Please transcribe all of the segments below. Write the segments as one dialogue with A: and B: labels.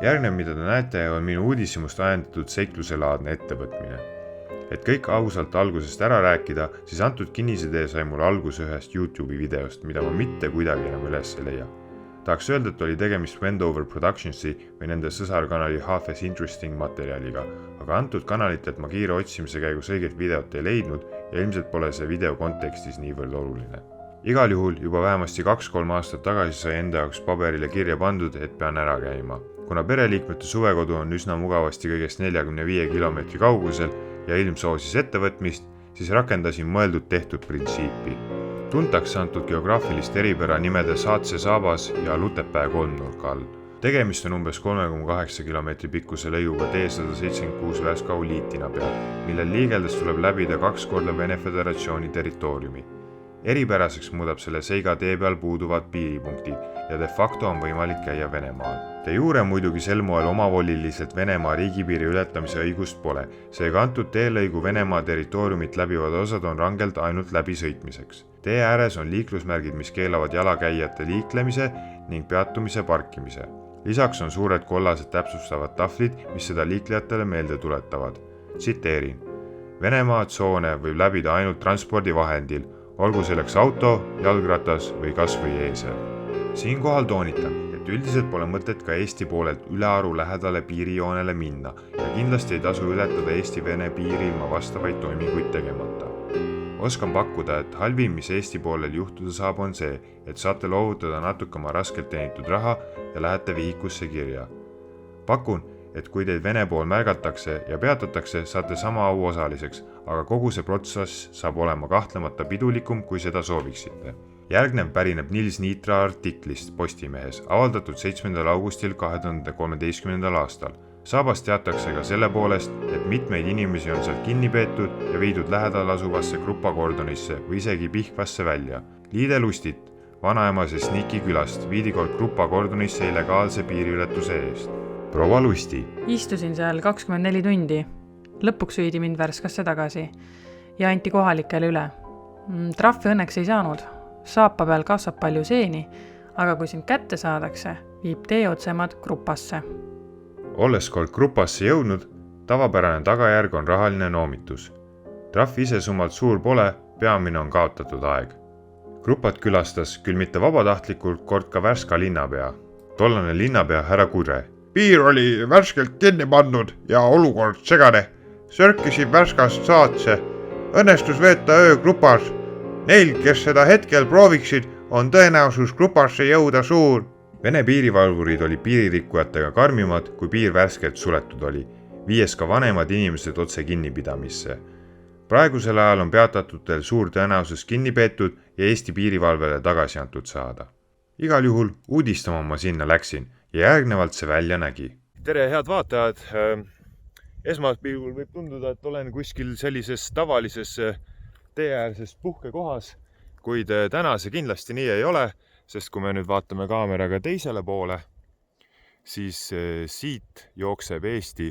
A: Järgnev, mida te näete, on minu uudishimust ajendatud seikluselaadne ettevõtmine. Et kõik ausalt algusest ära rääkida, siis antud kinnisidee sai mul alguse ühest YouTube'i videost, mida ma mitte kuidagi enam üles ei leia. Tahaks öelda, et oli tegemist Wendover Productionsi või nende sõsarkanali Half as Interesting materjaliga, aga antud kanalitelt ma kiire otsimise käigus õiget videot ei leidnud ja ilmselt pole see video kontekstis niivõrd oluline. Igal juhul juba vähemasti 2-3 aastat tagasi sai enda jaoks paberile kirja pandud, et pean ära käima. Kuna pereliikmete suvekodu on üsna mugavasti kõigest 45 kilomeetri kaugusel ja ilm soosis ettevõtmist, siis rakendasin mõeldud tehtud printsiipi. Tuntakse antud geograafilist eripära nimede Saatse Saabas ja Lutepää kolmnurka all. Tegemist on umbes 3,8 kilomeetri pikkuse lõiguga T176 Värska-Uliitina peal, millel liigeldes tuleb läbida 2 korda Vene Föderatsiooni territooriumi. Eripäraseks muudab selle seiga tee peal puuduvad piiripunktid ja de facto on võimalik käia Venemaal. De jure muidugi sel moel omavoliliselt Venemaa riigipiiri ületamise õigust pole, seega antud teelõigu Venemaa territooriumit läbivad osad on rangelt ainult läbisõitmiseks. Tee ääres on liiklusmärgid, mis keelavad jalakäijate liiklemise ning peatumise parkimise. Lisaks on suured kollased täpsustavad tahvlid, mis seda liiklejatele meelde tuletavad. Tsiteerin. Venemaa tsoone võib läbida ainult transpordivahendil, olgu selleks auto, jalgratas või kas või eesel. Siinkohal toonitan, et üldiselt pole mõtet ka Eesti poolelt ülearu lähedale piirijoonele minna ja kindlasti ei tasu ületada Eesti-Vene piiri ilma vastavaid toiminguid tegemata. Oskan pakkuda, et halvim, mis Eesti poolel juhtuda saab, on see, et saate loovutada natuke oma raskelt teenitud raha ja lähete vihikusse kirja. Pakun, et kui teid Vene pool märgatakse ja peatatakse, saate sama au osaliseks, aga kogu see protsess saab olema kahtlemata pidulikum, kui seda sooviksite. Järgnev pärineb Nils Niitra artiklist Postimehes, avaldatud 7. augustil 2013. aastal. Saabas teatakse ka selle poolest, et mitmeid inimesi on seal kinni peetud ja viidud lähedal asuvasse Krupakordonisse või isegi Pihkvasse välja. Liide Lustit, vanaemase Sniki külast, viidi kord Krupakordonisse illegaalse piiriületuse eest. Proua Lusti.
B: Istusin seal 24 tundi. Lõpuks viidi mind Värskasse tagasi ja anti kohalikele üle. Trahvi õnneks ei saanud. Saapa peal kasvab palju seeni, aga kui sind kätte saadakse, viib tee otsemad Krupasse.
A: Olles kord Krupasse jõudnud, tavapärane tagajärg on rahaline noomitus. Trahv ise summalt suur pole, peamine on kaotatud aeg. Krupat külastas küll mitte vabatahtlikult kord ka Värska linnapea. Tollane linnapea härra Kudre.
C: Piir oli värskelt kinni pannud ja olukord segane. Sörkisin Värskast Saatse. Õnnestus veeta öö Krupas. Neil, kes seda hetkel prooviksid, on tõenäosus Krupasse jõuda suur.
A: Vene piirivalvurid oli piiririkkujatega karmimad, kui piir värskelt suletud oli, viies ka vanemad inimesed otse kinnipidamisse. Praegusel ajal on peatatutel suur tõenäosus kinni peetud ja Eesti piirivalvele tagasi antud saada. Igal juhul uudistama ma sinna läksin ja järgnevalt see välja nägi. Tere, head vaatajad! Esmaspilgul võib tunduda, et olen kuskil sellises tavalises teeäärses puhkekohas, kuid täna see kindlasti nii ei ole, sest kui me nüüd vaatame kaameraga teisele poole, siis siit jookseb Eesti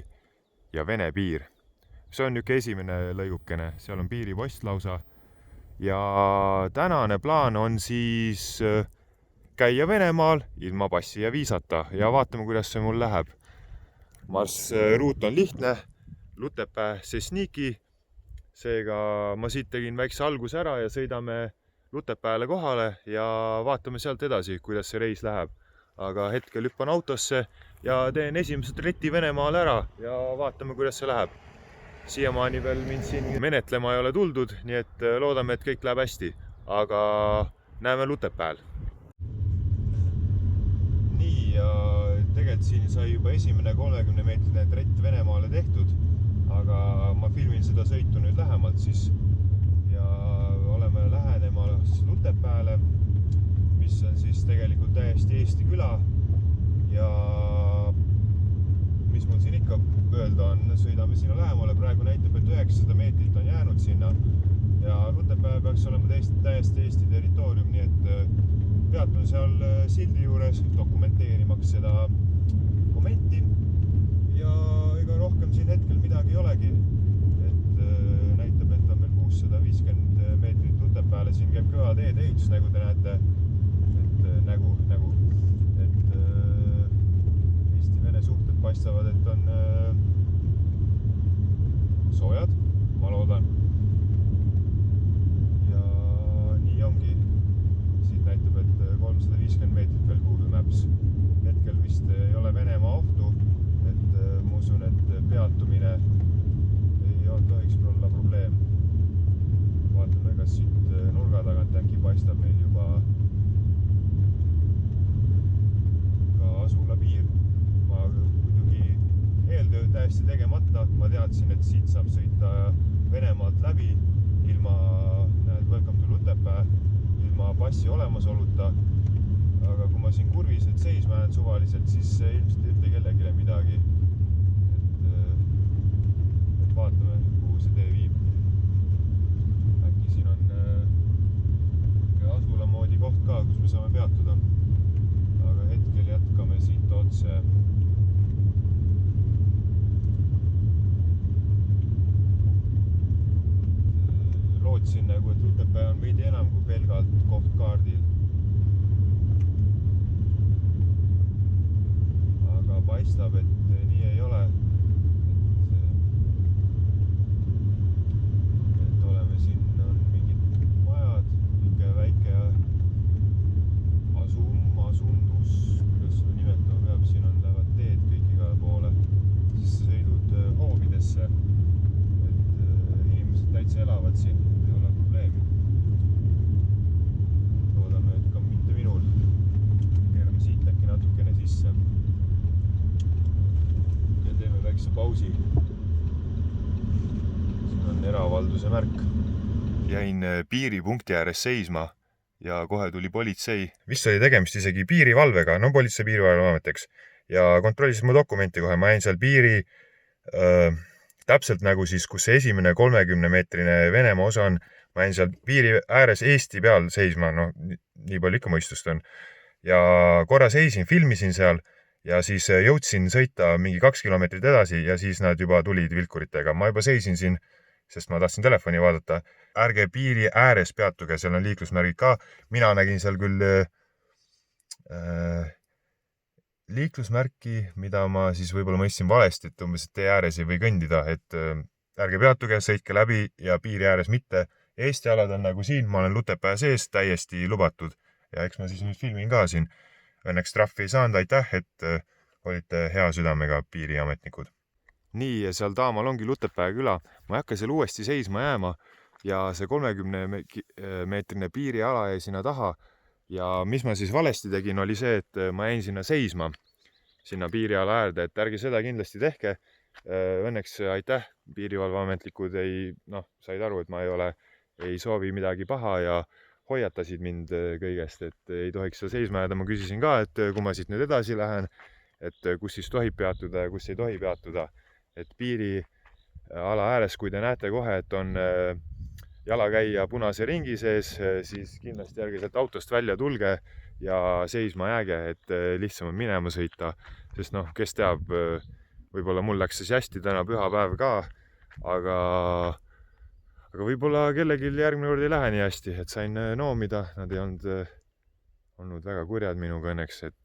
A: ja Vene piir. See on niisugune esimene lõigukene, seal on piiripost lausa ja tänane plaan on siis käia Venemaal ilma passi ja viisata ja vaatame, kuidas see mul läheb. Marsruut on lihtne, Lutepää, Sesniki, seega ma siit tegin väikse alguse ära ja sõidame Lutepääle kohale ja vaatame sealt edasi, kuidas see reis läheb. Aga hetkel hüppan autosse ja teen esimesed reti Venemaal ära ja vaatame, kuidas see läheb. Siiamaani veel mind siin menetlema ei ole tuldud, nii et loodame, et kõik läheb hästi. Aga näeme Lutepääl. Nii, ja tegelikult siin sai juba esimene 30-meetrine trett Venemaale tehtud, aga ma filmin seda sõitu nüüd lähemalt siis ja oleme lähenemas Lutepääle, mis on siis tegelikult täiesti Eesti küla ja mis mul siin ikka öelda on, sõidame sinna lähemale, praegu näitab, et 900 meetrit on jäänud sinna ja Lutepää peaks olema täiesti Eesti territoorium, nii et peatun seal sildi juures dokumenteerimaks seda momenti ja ega rohkem siin hetkel midagi ei olegi, et näitab, et on veel 650 meetrit Lutepääle, siin käib kõva teede ehitus, nagu te näete, et Eesti-Vene suhted paistavad, et on soojad, ma loodan. Ja nii ongi. Siit näitab, et 350 meetrit veel Google Maps. Hetkel vist ei ole Venemaa ohtu, et ma usun, et peatumine ei tohiks olla probleem. Vaatame, kas siit nurga tagant äkki paistab meil juba ka asula piir. Ma muidugi eeltöö täiesti tegemata. Ma teadsin, et siit saab sõita Venemaalt läbi ilma, welcome to Lutepää, ilma passi olemasoluta. Aga kui ma siin kurvis nüüd seisma jään suvaliselt, siis ilmselt ei ütle kellegile midagi. Et vaatame, kuhu see tee viib. Äkki siin on asula moodi koht ka, kus me saame peatuda. Aga hetkel jätkame siit otse. Lootsin nagu, et Lutepää on veidi enam kui pelgalt koht kaardil. Aga paistab, et nii ei ole. Et oleme siin, on mingid majad, niisugune väike asundus, kuidas seda nimetama peab, siin on lähevad teed kõik igale poole, siis sa sõidud hoovidesse, et inimesed täitsa elavad siin, ei ole probleemi. Loodame, et ka mitte minul. Keerame siit äkki natukene sisse ja teeme väikse pausi. Siin on eravalduse märk. Jäin piiripunkti ääres seisma ja kohe tuli politsei. Vist oli tegemist isegi piirivalvega, no politsei piirivalveameteks. Ja kontrollisid mu dokumenti kohe, ma jäin seal piiri täpselt nagu siis, kus see esimene 30-meetrine Venemaa osa on. Ma jäin seal piiri ääres Eesti peal seisma, no nii palju ikka mõistust on. Ja korra seisin, filmisin seal ja siis jõudsin sõita mingi 2 kilomeetrit edasi ja siis nad juba tulid vilkuritega. Ma juba seisin siin, sest ma tahtsin telefoni vaadata. Ärge piiri ääres peatuge, seal on liiklusmärgid ka. Mina nägin seal küll liiklusmärki, mida ma siis võib-olla mõistsin valesti, et umbes tee ääres ei või kõndida, et ärge peatuge, sõitke läbi ja piiri ääres mitte. Eesti alad on nagu siin, ma olen Lutepää sees, täiesti lubatud. Ja eks ma siis nüüd filmin ka siin. Õnneks trahvi ei saanud, aitäh, et olite hea südamega piiriametnikud. Nii, ja seal taamal ongi Lutepää küla. Ma ei hakka seal uuesti seisma jääma ja see 30-meetrine piiriala jäi sinna taha. Ja mis ma siis valesti tegin, oli see, et ma jäin sinna seisma, sinna piiriala äärde, et ärge seda kindlasti tehke. Õnneks aitäh, piirivalveametlikud said aru, et ma ei soovi midagi paha ja hoiatasid mind kõigest, et ei tohiks seal seisma jääda. Ma küsisin ka, et kui ma siit nüüd edasi lähen, et kus siis tohib peatuda ja kus ei tohi peatuda. Et piiriala ääres, kui te näete kohe, et on jalakäija punase ringi sees, siis kindlasti ärge sealt autost välja tulge ja seisma jääge, et lihtsam on minema sõita. Sest kes teab, võib-olla mul läks siis hästi täna pühapäev ka, aga võib-olla kellelgi järgmine kord ei lähe nii hästi, et sain noomida. Nad ei olnud väga kurjad minuga õnneks, et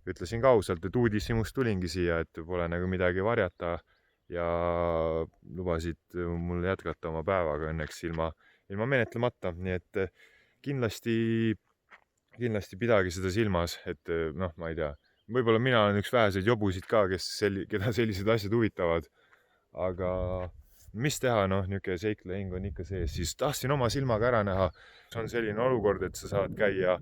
A: ütlesin ka ausalt, et uudishimust tulingi siia, et pole nagu midagi varjata ja lubasid mul jätkata oma päevaga õnneks ilma menetlemata. Nii et kindlasti pidagi seda silmas, et ma ei tea, võib-olla mina olen üks väheseid jobusid ka, keda sellised asjad huvitavad, aga mis teha, niisugune seiklehing on ikka sees, siis tahtsin oma silmaga ära näha. See on selline olukord, et sa saad käia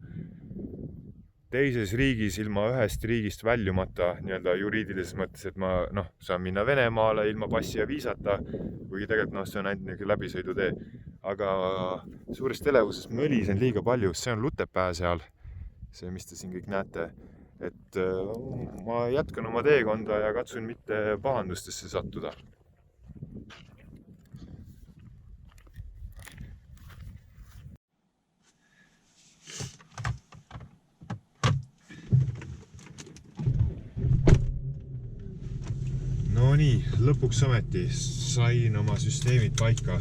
A: teises riigis ilma ühest riigist väljumata nii-öelda juriidilises mõttes, et ma saan minna Venemaale ilma passi ja viisata, kuigi tegelikult see on ainult niisugune läbisõidutee. Aga suurest elevusest ma õlisen liiga palju, see on Lutepää seal, see, mis te siin kõik näete. Et ma jätkan oma teekonda ja katsun mitte pahandustesse sattuda. No nii, lõpuks ometi sain oma süsteemid paika.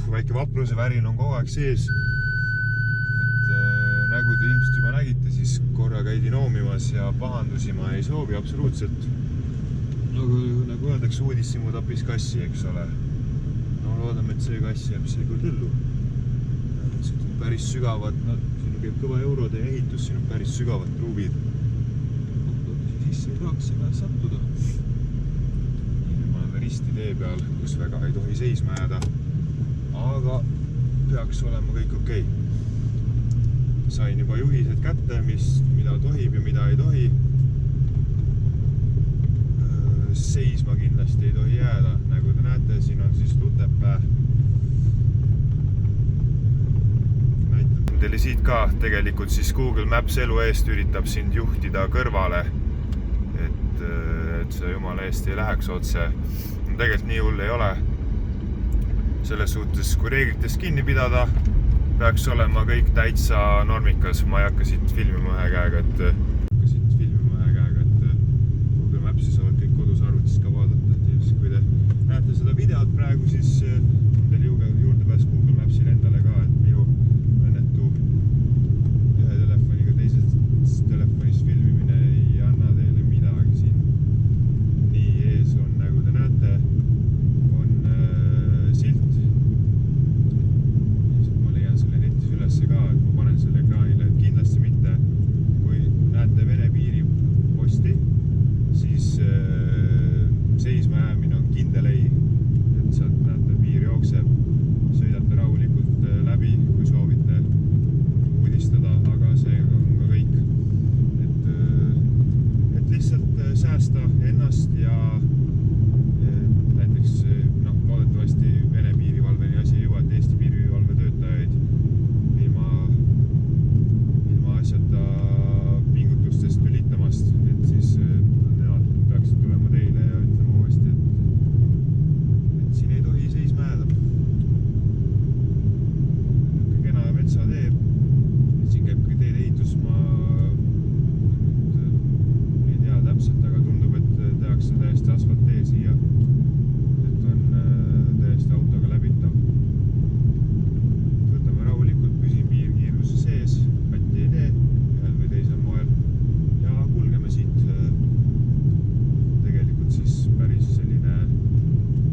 A: Väike vapruse värin on kogu aeg sees. Et nägu te ilmselt juba nägite, siis korra käidi noomimas ja pahandusi ma ei soovi absoluutselt. Nagu öeldakse, uudishimu tapis kassi, eks ole. No loodame, et see kass jääb seekord ellu. Siin on päris sügavad, siin käib kõva eurode ehitus, siin on päris sügavad truubid. Sisse ei tahaks siin vähe sattuda. Nüüd ma olen risti tee peal, kus väga ei tohi seisma jääda. Aga peaks olema kõik okei. Sain juba juhised kätte, mida tohib ja mida ei tohi. Seisma kindlasti ei tohi jääda. Nagu te näete, siin on siis Lutepää. Näitan teile siit ka. Tegelikult siis Google Maps elu eest üritab sind juhtida kõrvale. Et see jumala eest ei läheks otse. Tegelikult nii hull ei ole. Selles suhtes, kui reeglitest kinni pidada, peaks olema kõik täitsa normikas. Ma ei hakka siit filmima ühe käega, et Google Mapsi saavad kõik kodus arvutis ka vaadata. Et kui te näete seda videot praegu, siis on teil juurdepääs Google Mapsile endale ka, et minu õnnetu ühe telefoniga teises telefonis filmimine ei anna teile midagi siin. Nii ees on, nagu te näete, on silt. Ülesse ka, et ma panen selle ekraanile, et kindlasti mitte, kui näete Vene piiriposti, siis seisma jäämine on kindel ei, et sealt näete piir jookseb, sõidate rahulikult läbi, kui soovite uudistada, aga see on ka kõik. Et lihtsalt säästa ennast ja näiteks loodetavasti Vene piirivalveni asi ei jõua, et Eesti piirivalve töötajaid ilma asjata pingutustest lülitamast, et siis nemad peaksid tulema teile ja ütlema uuesti, et siin ei tohi seisma jääda. Kena metsatee, siin käib ka teede ehitus, ma ei tea täpselt, aga tundub, et tehakse täiesti asfalttee siia, et on täiesti autoga läbitav. Võtame rahulikult, püsin piirkiiruse sees, patti ei tee ühel või teisel moel ja kulgeme siit. Tegelikult siis päris selline,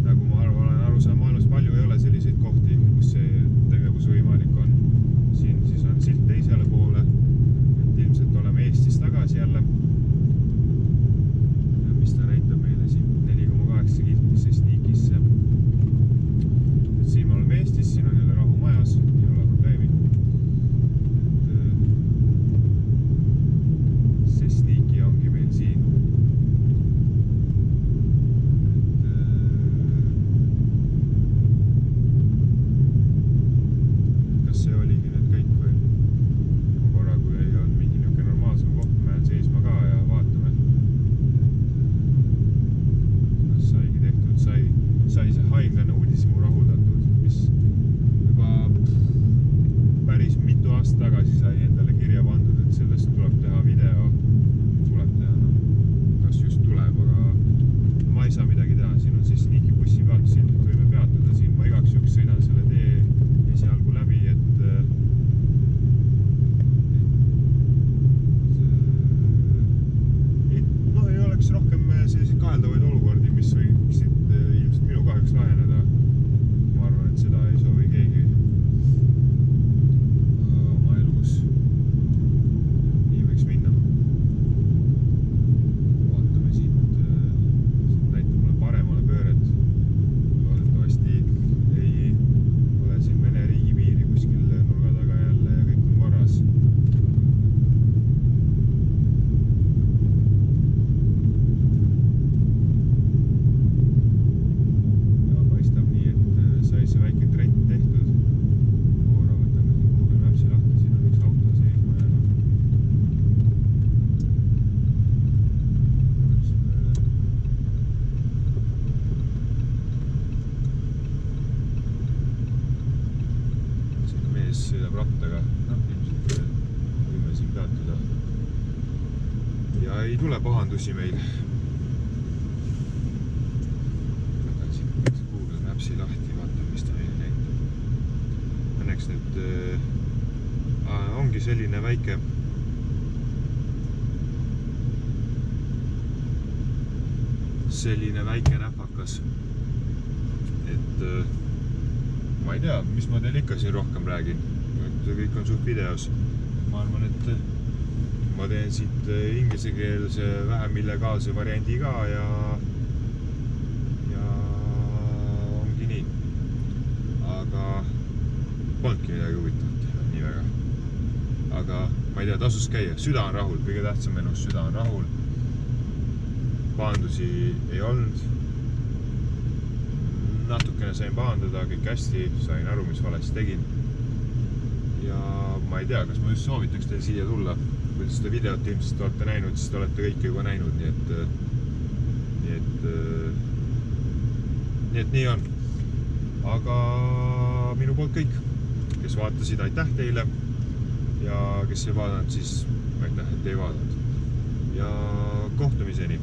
A: nagu ma olen aru saanud, maailmas palju ei ole selliseid kohti, kus see tegevus võimalik on. Siin siis on silt teisele poole, et ilmselt oleme Eestis tagasi jälle. Ja mis ta näitab meile siin 4,8 kiltisse Sneakisse. Et siin me oleme Eestis, siin on jälle rahu majas, ei ole probleemi. See Sneaky ongi meil siin. Kas see oligi nüüd kõik või? Ma korra, kui ei olnud mingi niuke normaalsem koht, ma jään seisma ka ja vaatame. Kas saigi tehtud, sai see hainglane uudishimu rahuldatud, mis juba päris mitu aastat tagasi sai endale kirja pandud, et sellest tuleb teha video. Tuleb teha, kas just tuleb, aga ma ei saa midagi teha. Siin on siis Sneaky bussi peatus, ilmselt võime peatuda siin. Ma igaks juks sõidan selle tee esialgu läbi, et ei oleks rohkem selliseid kaheldavaid olukordi, mis võiksid ilmselt minu kahjuks laheneda. Ma arvan, et seda ei soovi keegi oma elus. Nii võiks minna. Vaatame siit, näitab mulle paremale pööret. Loodetavasti ei ole siin Vene riigipiiri kuskil nurga taga jälle ja kõik on korras. Ja paistab nii, et sai see väike trend tehtud. Korra võtame siin Google Mapsi lahti, siin on üks auto seisma jäänud. Siin mees sõidab rattaga, ilmselt võime siin peatuda. Ja ei tule pahandusi meil. Võtan siit Google Mapsi lahti, vaatan, mis ta meile näitab. Õnneks need ongi selline väike näpakas, et ma ei tea, mis ma teil ikka siin rohkem räägin, et kõik on suht videos. Ma arvan, et ma teen siit ingliskeelse vähem illegaalse variandi ka ja ongi nii. Aga polnudki midagi huvitavat nii väga. Aga ma ei tea, tasus käia, süda on rahul, kõige tähtsam elus, süda on rahul. Paandusi ei olnud. Natukene sain paandada, kõik hästi, sain aru, mis valesti tegin. Ja ma ei tea, kas ma just soovitaks teil siia tulla. Kui te seda videot ilmselt olete näinud, siis te olete kõike juba näinud, nii et nii on. Aga minu poolt kõik, kes vaatasid, aitäh teile. Ja kes ei vaadanud, siis aitäh, et ei vaadanud. Ja kohtumiseni!